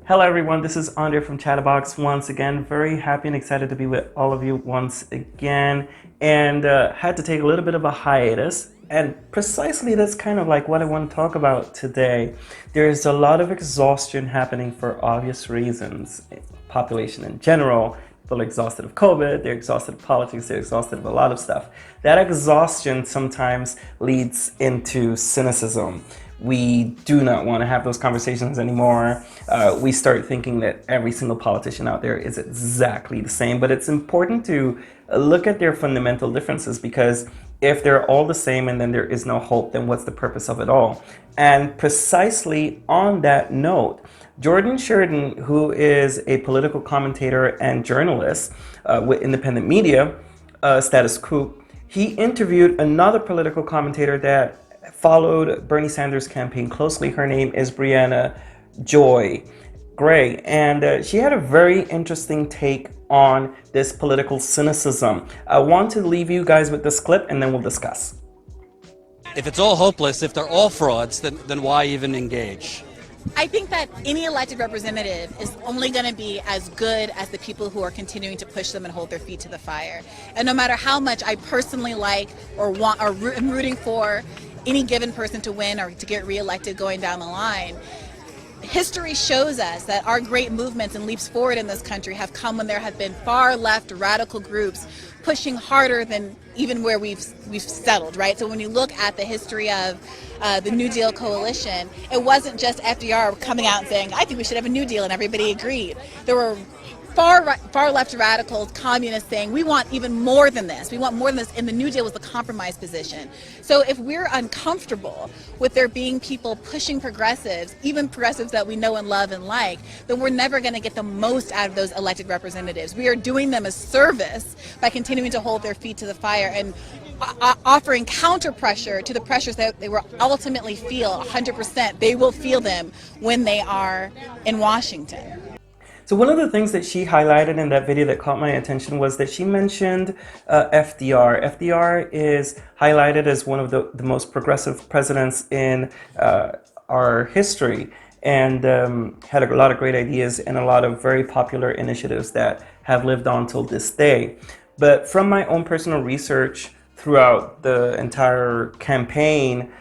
Hello everyone, this is Andre from Chatta Box once again. Very happy and excited to be with all of you once again. And had to take a little bit of a hiatus. And precisely that's kind of like what I want to talk about today. There's a lot of exhaustion happening for obvious reasons. Population in general, people are exhausted of COVID, they're exhausted of politics, they're exhausted of a lot of stuff. That exhaustion sometimes leads into cynicism. We do not want to have those conversations anymore. We start thinking that every single politician out there is exactly the same, but it's important to look at their fundamental differences, because if they're all the same and then there is no hope, then what's the purpose of it all? And precisely on that note, Jordan Sheridan, who is a political commentator and journalist with independent media, Status Quo, he interviewed another political commentator that followed Bernie Sanders' campaign closely. Her name is Brianna Joy Gray, and she had a very interesting take on this political cynicism. I want to leave you guys with this clip and then we'll discuss. If it's all hopeless, if they're all frauds, then why even engage? I think that any elected representative is only going to be as good as the people who are continuing to push them and hold their feet to the fire. And no matter how much I personally like or want or am rooting for any given person to win or to get reelected going down the line, history shows us that our great movements and leaps forward in this country have come when there have been far left radical groups pushing harder than even where we've settled, right? So when you look at the history of the New Deal coalition, it wasn't just FDR coming out and saying, I think we should have a New Deal, and everybody agreed. There were far left radicals, communists saying, we want even more than this. We want more than this, and the New Deal was the compromise position. So if we're uncomfortable with there being people pushing progressives, even progressives that we know and love and like, then we're never going to get the most out of those elected representatives. We are doing them a service by continuing to hold their feet to the fire and offering counter pressure to the pressures that they will ultimately feel 100%. They will feel them when they are in Washington. So one of the things that she highlighted in that video that caught my attention was that she mentioned FDR. FDR is highlighted as one of the most progressive presidents in our history, and had a lot of great ideas and a lot of very popular initiatives that have lived on till this day. But from my own personal research throughout the entire campaign,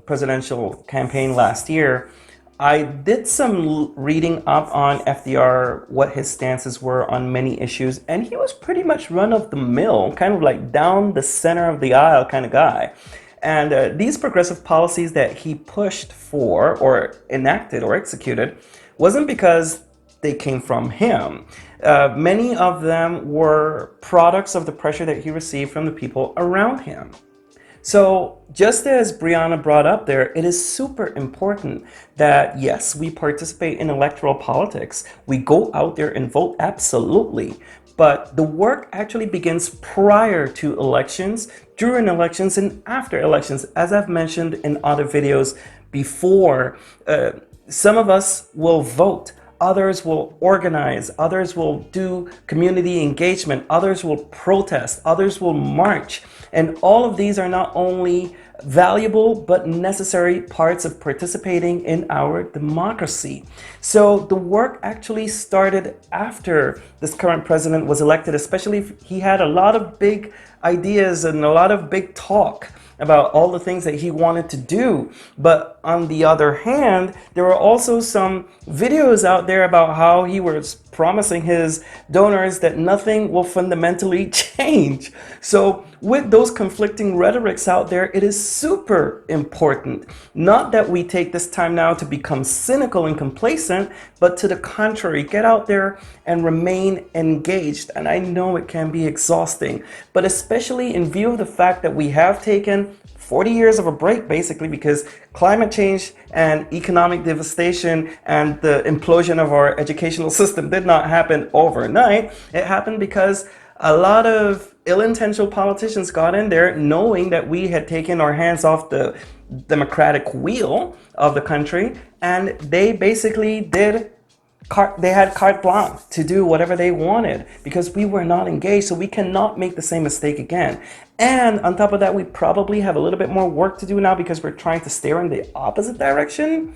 presidential campaign last year, I did some reading up on FDR, what his stances were on many issues, and he was pretty much run-of-the-mill, kind of like down the center of the aisle kind of guy. And these progressive policies that he pushed for or enacted or executed wasn't because they came from him. Many of them were products of the pressure that he received from the people around him. So just as Brianna brought up there, it is super important that, yes, we participate in electoral politics. We go out there and vote, absolutely. But the work actually begins prior to elections, during elections, and after elections. As I've mentioned in other videos before, some of us will vote. Others will organize, others will do community engagement, others will protest, others will march. And all of these are not only valuable but necessary parts of participating in our democracy. So the work actually started after this current president was elected, especially if he had a lot of big ideas and a lot of big talk about all the things that he wanted to do. But on the other hand, there were also some videos out there about how he was promising his donors that nothing will fundamentally change. So with those conflicting rhetorics out there, it is super important, not that we take this time now to become cynical and complacent, but to the contrary, get out there and remain engaged. And I know it can be exhausting, but especially in view of the fact that we have taken 40 years of a break, basically, because climate change and economic devastation and the implosion of our educational system did not happen overnight. It happened because a lot of ill-intentioned politicians got in there knowing that we had taken our hands off the democratic wheel of the country, and they basically they had carte blanche to do whatever they wanted because we were not engaged. So we cannot make the same mistake again. And on top of that, we probably have a little bit more work to do now because we're trying to steer in the opposite direction.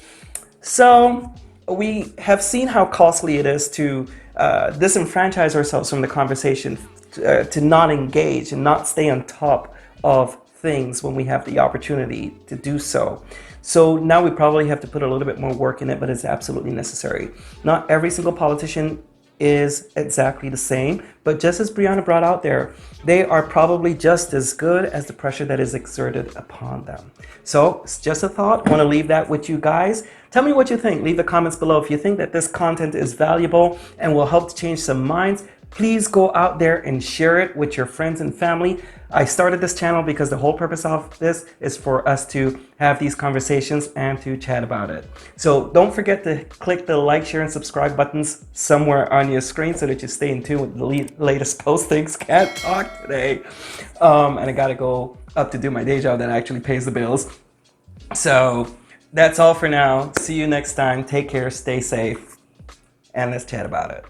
So we have seen how costly it is to disenfranchise ourselves from the conversation, to not engage and not stay on top of things when we have the opportunity to do so. So now we probably have to put a little bit more work in it, but it's absolutely necessary. Not every single politician is exactly the same, but just as Brianna brought out there, they are probably just as good as the pressure that is exerted upon them. So it's just a thought. I want to leave that with you guys. Tell me what you think. Leave the comments below. If you think that this content is valuable and will help to change some minds, please go out there and share it with your friends and family. I started this channel because the whole purpose of this is for us to have these conversations and to chat about it. So don't forget to click the like, share, and subscribe buttons somewhere on your screen so that you stay in tune with the latest postings. Can't talk today. And I gotta go up to do my day job that actually pays the bills. So that's all for now. See you next time. Take care, stay safe, and let's chat about it.